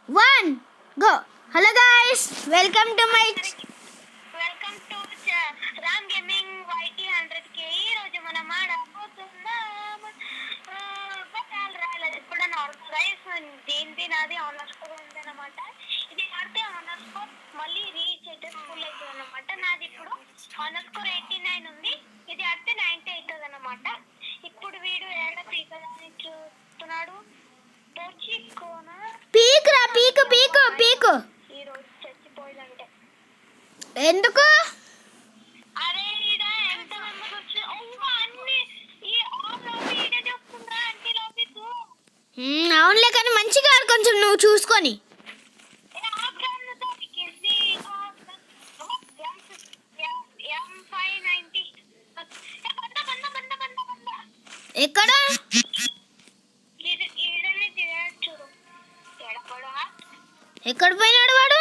1 go. Hello guys, welcome to Ram gaming YT 100K. ఈ రోజు మనం ఆడబోతున్నాం రాలేదు కూడా నార్మల్ రైస్ దేనిది నాది ఆనర్ స్కోర్ ఉందన్నమాట. ఇది ఆడితే ఆనర్ స్కోర్ మళ్ళీ రీచ్ అయితే ఫుల్ అవుతుంది అనమాట. నాది ఇప్పుడు ఆనర్ స్కోర్ 89 ఉంది. ఇది ఆడితే 90 అవుతుంది అనమాట. ఇప్పుడు వీడు ఏడ పీకలని చూస్తున్నాడు. పీక్ ఈ రోజు చచ్చిపోయిందంటే ఎందుకు అరే ఈడ ఎంత మెంబర్స్ వచ్చి అన్ని ఈ లోపి ఈడ చెప్తుండ్రా అంటే లోపికు అవునులే కానీ మంచిగా ఆడు కొంచెం నువ్వు చూసుకొని. ఎక్కడ ఎక్కడ పోయినాడు వాడు?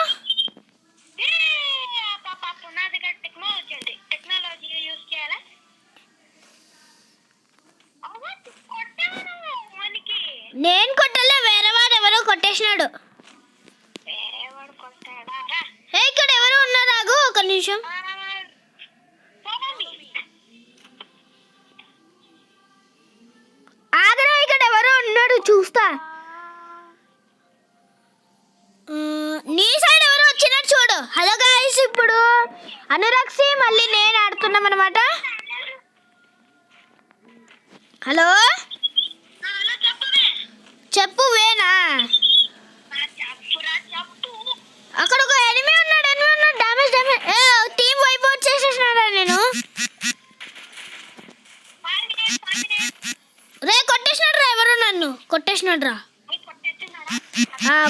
టెక్నాలజీ యూజ్ చేయాలా? నేను కొట్టలే, వేరే వాడు ఎవరో కొట్టేసినాడు. ఇక్కడ ఎవరు ఉన్నారాగు ఒక నిమిషం. ఆగరా, ఇక్కడ ఎవరో ఉన్నాడు చూస్తా. నీ సైడ్ ఎవరో వచ్చినట్టు చూడు. హలో గాయ్స్, ఇప్పుడు అనురక్షి మళ్ళీ నేను ఆడుతున్నాం అనమాట. హలో చెప్పు వేనా? అక్కడ ఒక ఎనిమి ఉన్నాడు డామేజ్ టీం వైప్ అవుట్ చేసేసినాడా నేను? రే కొట్టేసినాడు రా, ఎవరు నన్ను కొట్టేసినాడు రా.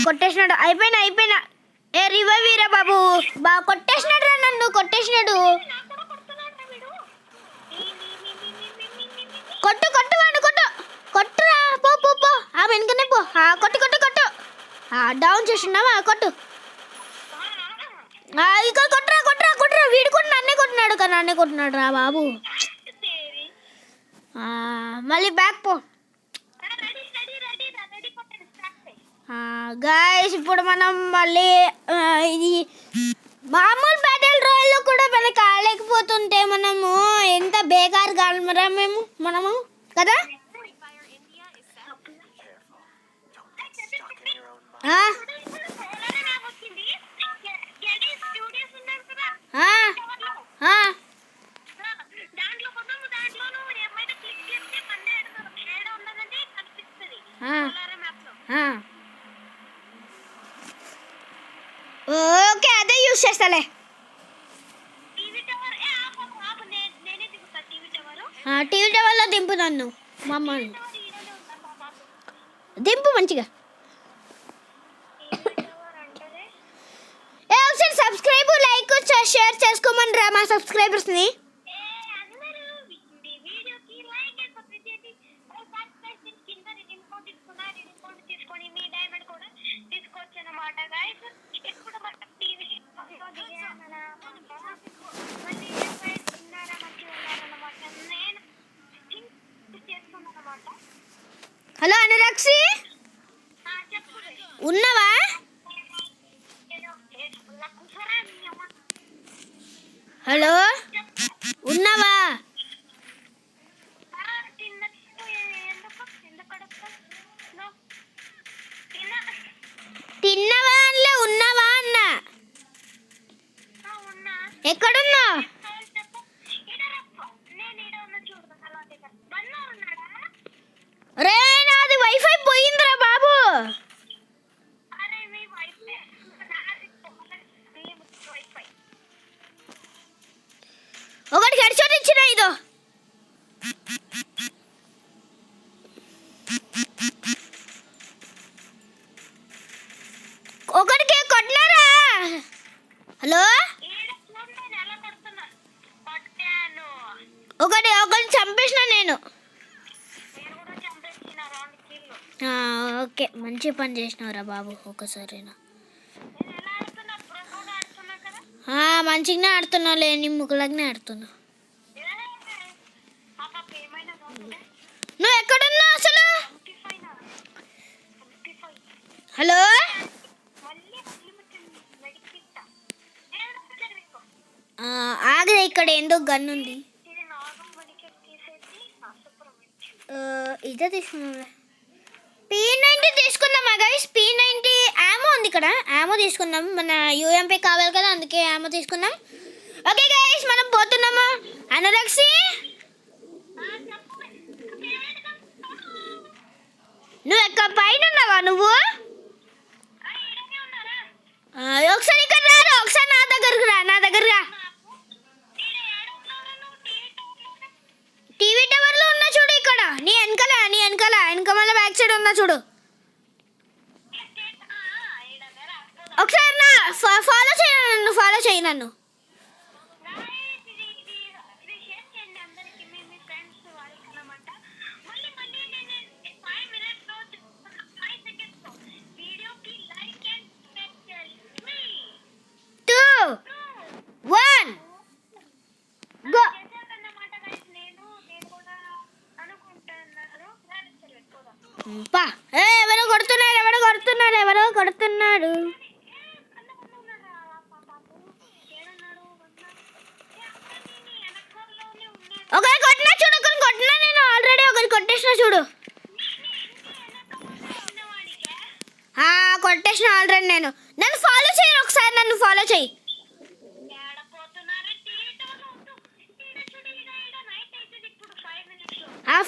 కొట్టేసినాడు, అయిపోయినా. ఏ రివైవ్ వీరా బాబు, కొట్టేసినాడు రా నన్ను, కొట్టేసినాడు. కొట్టు వాడు కొట్టురా, పో ఆ వెనుకనే పో. కొట్టు డౌన్ చేసినావా? కొట్టు ఇక కొట్టురా. వీడు కూడా నన్నే కొట్టినాడు రా బాబు. మళ్ళీ బ్యాక్ పో. గాయ్స్, ఇప్పుడు మనం మళ్ళీ ఇది మామూలు బ్యాటిల్ రాయల్లో కూడా మనకి ఆడలేకపోతుంటే మనము ఎంత బేకార్ కాలమరా మనము కదా. ఓకే, అదే యూజ్ చేస్తాలే. టీవీ టవర్లో దింపు నన్ను, మమ్మల్ని దింపు మంచిగా. ఒకసారి సబ్స్క్రైబ్ లైక్ షేర్ చేసుకోమని రా మా సబ్స్క్రైబర్స్ని. హలో అనురక్షి, ఉన్నావా? హలో ఉన్నావా? తిన్నవా అన్లే, ఉన్నావా అన్న? ఎక్కడున్నా? రే నాది వైఫై పోయిందిరా బాబు. ఒకటి హెడ్షాట్ ఇచ్చిన, ఇదో ఒకటికి కొట్టినారా? హలో ఒకటి చంపేసిన నేను. ఓకే, మంచి పని చేసినావురా బాబు. ఒకసారినా మంచిగానే ఆడుతున్నావులే, నీ ముగ్గులాగానే ఆడుతున్నావు. నువ్వు ఎక్కడున్నావు అసలు? హలో ఆగదే, ఇక్కడ ఏందో గన్ ఉంది. ఇది నార్మల్ మెడికేట్ తీసేసి సూపర్ ఇదే తీసుకున్నాం. P90 తీసుకుందామా గైస్? P90 ఆమో ఉంది ఇక్కడ, ఆమో తీసుకుందాం. మన యూఎంపీ కావాలి కదా, అందుకే ఆమో తీసుకుందాం. ఓకే గైస్, మనం పోతున్నామా? అనురక్షి, నువ్వు ఎక్కడ పైన ఉన్నావా నువ్వు? ఒకసారి ఇక్కడ రా, ఒకసారి నా దగ్గరకు రా, నా దగ్గర రా. టీవీ టవర్ లో ఉన్నా చూడు, ఇక్కడ నీ వెనకాల వెనకమల బ్యాక్ సైడ్ ఉన్నా చూడు. ఒకసారి నా ఫాలో చేయి నన్ను. ఎవరో కొడుతున్నాడు. ఒకరు కొట్టినా చూడు, ఒకరు కొట్టినా, నేను ఆల్రెడీ ఒకరు కొట్టేసిన చూడు. కొట్టేసిన ఆల్రెడీ నేను. నన్ను ఫాలో చేయి ఒకసారి, నన్ను ఫాలో చేయి.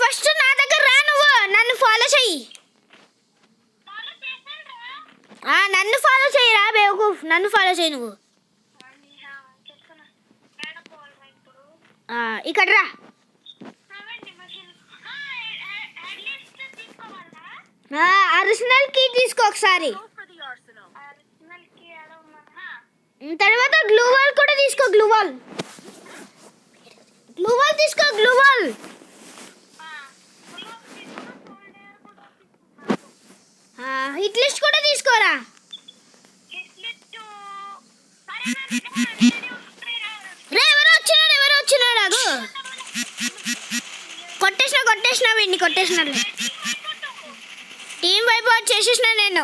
ఫస్ట్ నా దగ్గర రా, నువ్వు నన్ను ఫాలో చెయ్యి. నన్ను ఫాలో చేయరా బేవకూఫ్, నన్ను ఫాలో చేయి నువ్వు. ఇక్కడ రా. అరిజినల్ కీ తీసుకో ఒకసారి, తర్వాత గ్లూవాల్ కూడా తీసుకో. గ్లూవాల్ తీసుకో, గ్లూవాల్. హిట్ లిస్ట్ కూడా తీసుకోరా. ఎవరో వచ్చినాడు అగు. కొట్టేసిన వీడిని కొట్టేసిన. టీం వైపు చేసేసిన నేను.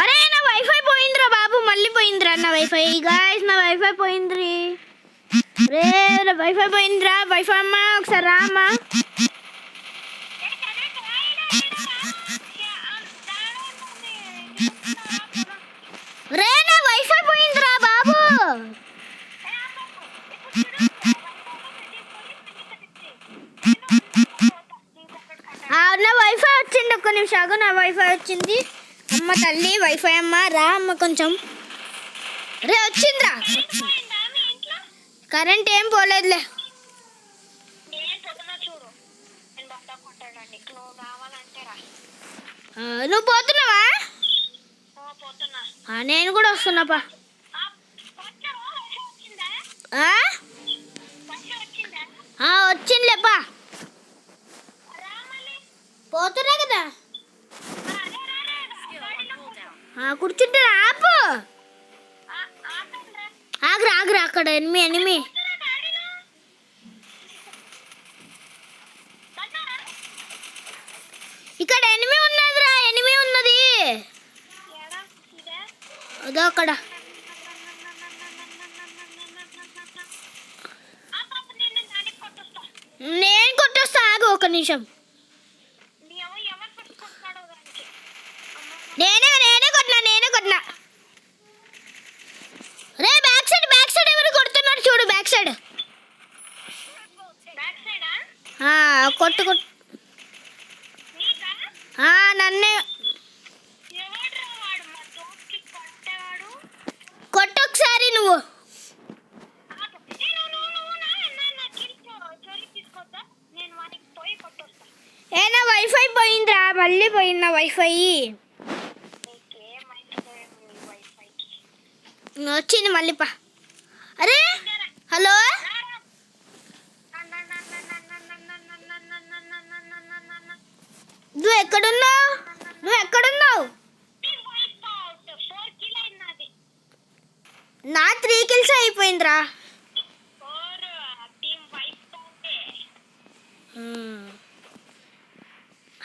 అరే నా వైఫై పోయిందిరా బాబు, మళ్ళీ పోయిందిరా నా వైఫై. గాయ్స్ నా వైఫై పోయింది రే, నా వైఫై పోయిందిరా. వైఫై అమ్మా ఒకసారి రా అమ్మా. రే నా వైఫై పోయిందిరా బాబు. నా వైఫై వచ్చింది, ఒక్క నిమిషం ఆగు. నా వైఫై వచ్చింది. అమ్మ తల్లి, వైఫై అమ్మ రా అమ్మ కొంచెం. రే వచ్చిందిరా. కరెంట్ ఏం పోలేదులే. నువ్వు పోతున్నావా? నేను కూడా వస్తున్నాపా. వచ్చిందిలేపా, పోతున్నా కదా. కూర్చుంటారా? ఆపు, ఆగురా. అక్కడ ఎనిమి ఇక్కడ ఎనిమి ఉన్నదిరా, ఎనిమి ఉన్నది అదో అక్కడ. నేను కొట్టొస్తా, ఆగు ఒక నిమిషం. నేనే కొట్టినా. రే బ్యాక్ సైడ్ ఎవరు కొడుతున్నారు చూడు, బ్యాక్ సైడ్. కొట్టు నన్నే కొట్టు ఒకసారి నువ్వు. నా వైఫై పోయిందిరా, మళ్ళీ పోయిందా వైఫై? వచ్చింది మళ్ళీ పా. అరే హలో, నువ్వు ఎక్కడున్నావు? నా 3 kills అయిపోయిందిరా.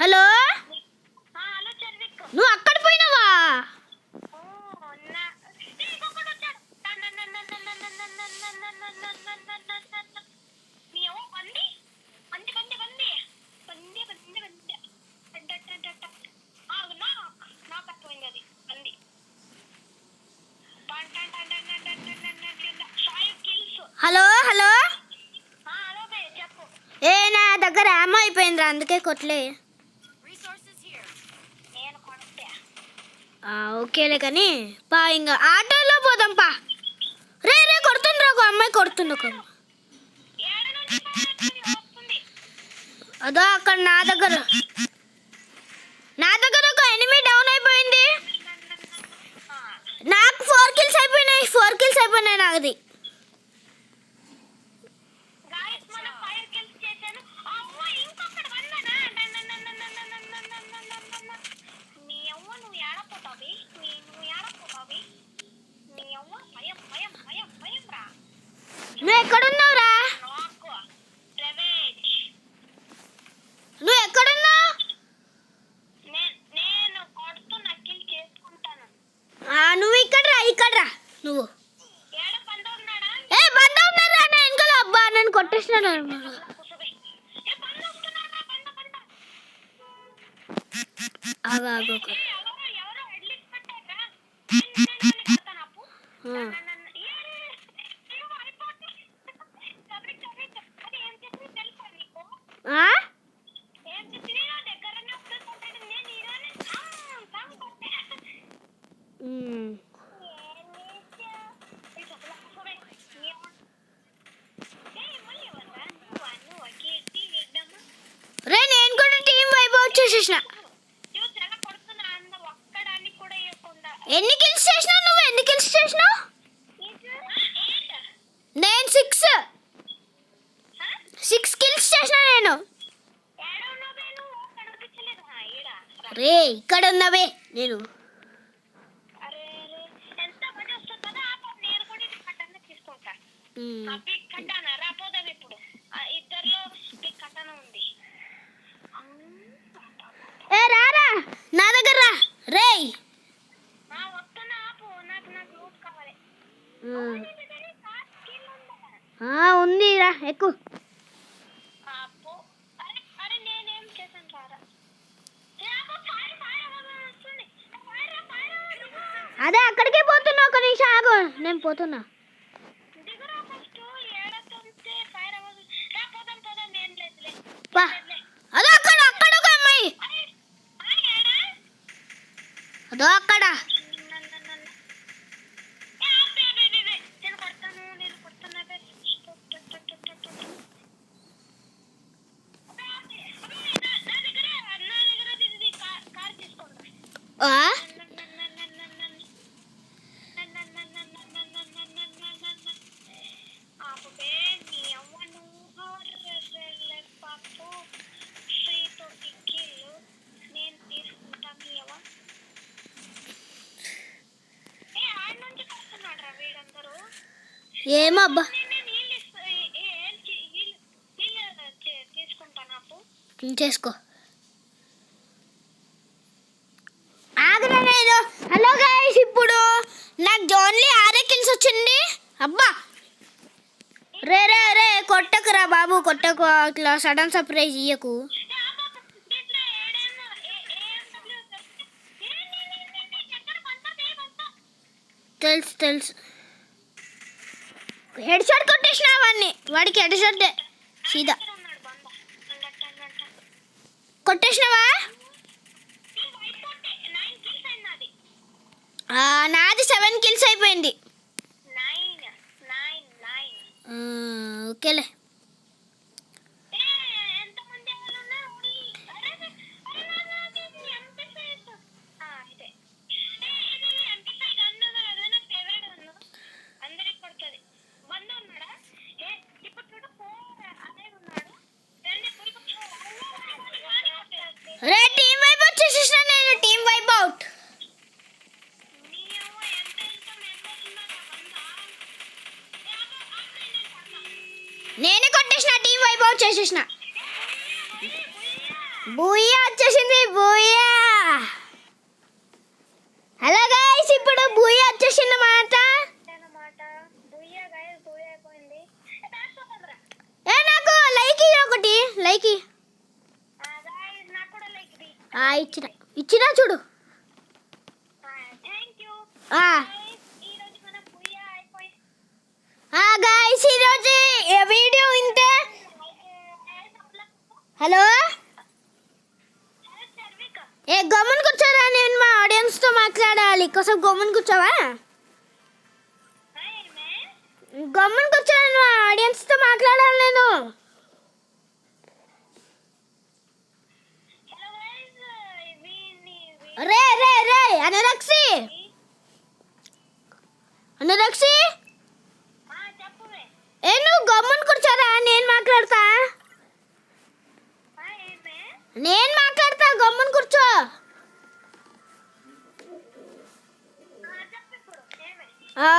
హలో, నువ్వు అక్కడ పోయినావా? అందుకే కొట్లే. నేను కొడితే ఓకేలే కానీ పా ఇంకా ఆటోలో పోదాం పా. రే రే కొడుతుండ్రు, ఒక అమ్మాయి కొడుతుంది. ఒక అమ్మాయి ఏడ నుంచి పరిగెత్తుకొని వస్తుంది. అదో అక్కడ నా దగ్గర ఒక ఎనిమి డౌన్ అయిపోయింది. నాకు 4 kills అయిపోయినాయి నాది. గాయస్ మనం 5 kills చేశాను. అవ్వ ఇంకొకటి వందనా. నీ అవ్వ నువ్వు ఏడపోతావి, నువ్వు ఏడపోతావి. నీ అవ్వ భయం రా. నువ్వు ఎక్కడున్నావురా? నాకు రివెంజ్. నువ్వు ఎక్కడున్నావు? నేను కొడుతున్నా, కిల్ చేసుకుంటాను. నువ్వు ఇక్కడ రా నువ్వు. ఏడ బండి ఉన్నాడా? ఏ బండి ఉన్నారా నా వెనకాల? అబ్బా నన్ను కొట్టేసినాడు. కూర్చోబె. ఏ బండి వస్తున్నాడా? బండి ఆగా ఎవరో హెడ్లిస్ట్ పెట్టారా? నేను కొడతాను అప్పు. అది ఏం చేసింది తెలుసా నీకు? ఏం చేసింది? నా దగ్గర ఉన్నప్పుడు కొట్టాడు. నేను ఈరోజు సాంగ్ కొట్టా. రే నేను కూడా టీం వైపు వచ్చేసేసిన. ఎన్ని కిల్స్ చేసినావు నువ్వు? నేను 6 కిల్స్ చేసినా నేను. రే ఇక్కడ ఉన్నవే నేను. ఏ రారా నా దగ్గర రా. రే ఉంది రా ఎక్కువ. అదే అక్కడికే పోతున్నా. ఒక నిమిషం ఆగు, నేను పోతున్నా. పా అదో అక్కడ ఒక అమ్మాయి. అదో అక్కడ. ఏమో అబ్బా చేసుకో. ఆగరా నేను. హలో గైస్, ఇప్పుడు నాకు ఓన్లీ 6 కిల్స్ వచ్చింది. అబ్బా రే రే రే కొట్టకురా బాబు, కొట్టకు. అట్లా సడన్ సర్ప్రైజ్ ఇయ్యకు. తెలుసు హెడ్ షాట్ కొట్టేసిన వాడికి హెడ్ షాట్ సీదా కొట్టేసినావా? నాది 7 కిల్స్ అయిపోయింది. ఓకేలే. రే టీం వైపు వచ్చేసేసిన నేను. టీం వైపు అవుట్. నేనే కొట్టేసిన. టీం వైపు అవుట్ చేసేసిన. బూయా వచ్చేసింది. బూయా. హలో గైస్, ఇప్పుడు బూయా వచ్చేసింది మాట. ఏ నాకు లైక్ ఒకటి లైక్ ఇచ్చిన చూడు. గైస్ ఈరోజు వీడియో ఇంతే. హలో ఏ గమ్మున కూర్చోరా, నేను మా ఆడియన్స్తో మాట్లాడాలి. కోసం గమ్మున కూర్చోవా? గమ్మున కూర్చోరా, మా ఆడియన్స్తో మాట్లాడాలి నేను. రే రే రే అనరక్షి, అనరక్షి, ఏ నువ్వు గమ్మున కూర్చోరా, నేను మాట్లాడతా. నేను మాట్లాడతా, గమ్మున కూర్చో.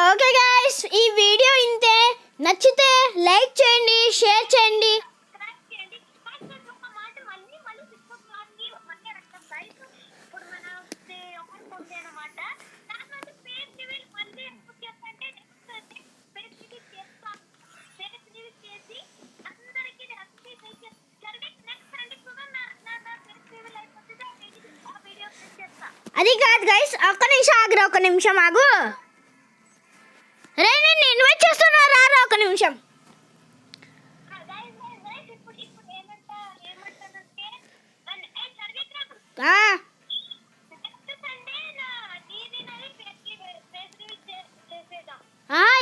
ఓకే గైస్, ఈ వీడియో ఇంతే. నచ్చితే లైక్ చేయండి, షేర్ చేయండి. అది కాదు గైస్, ఒక్క నిమిషం ఆగు. రే నేను ఇన్వైట్ చేస్తున్నా, రా ఒక నిమిషం.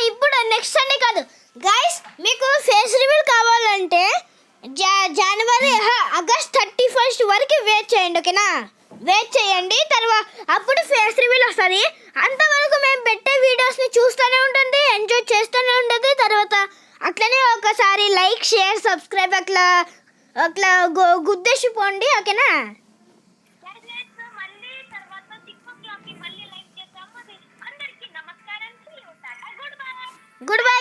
ఇప్పుడు నెక్స్ట్ సండే కాదు గైస్, మీకు ఫేస్ రివీల్ కావాలంటే ఆగస్ట్ 31 వరకు వెయిట్ చేయండి, ఓకేనా? వెయిట్ చేయండి, తర్వాత అప్పుడు ఫేస్ రివీల్ వస్తుంది. అంతవరకు మేము పెట్టే వీడియోస్ని చూస్తూనే ఉంటుంది, ఎంజాయ్ చేస్తూనే ఉంటుంది. తర్వాత అట్లనే ఒకసారి లైక్, షేర్, సబ్స్క్రైబ్ అట్లా అట్లా గుద్దేసిపోండి, ఓకేనా? Good bye.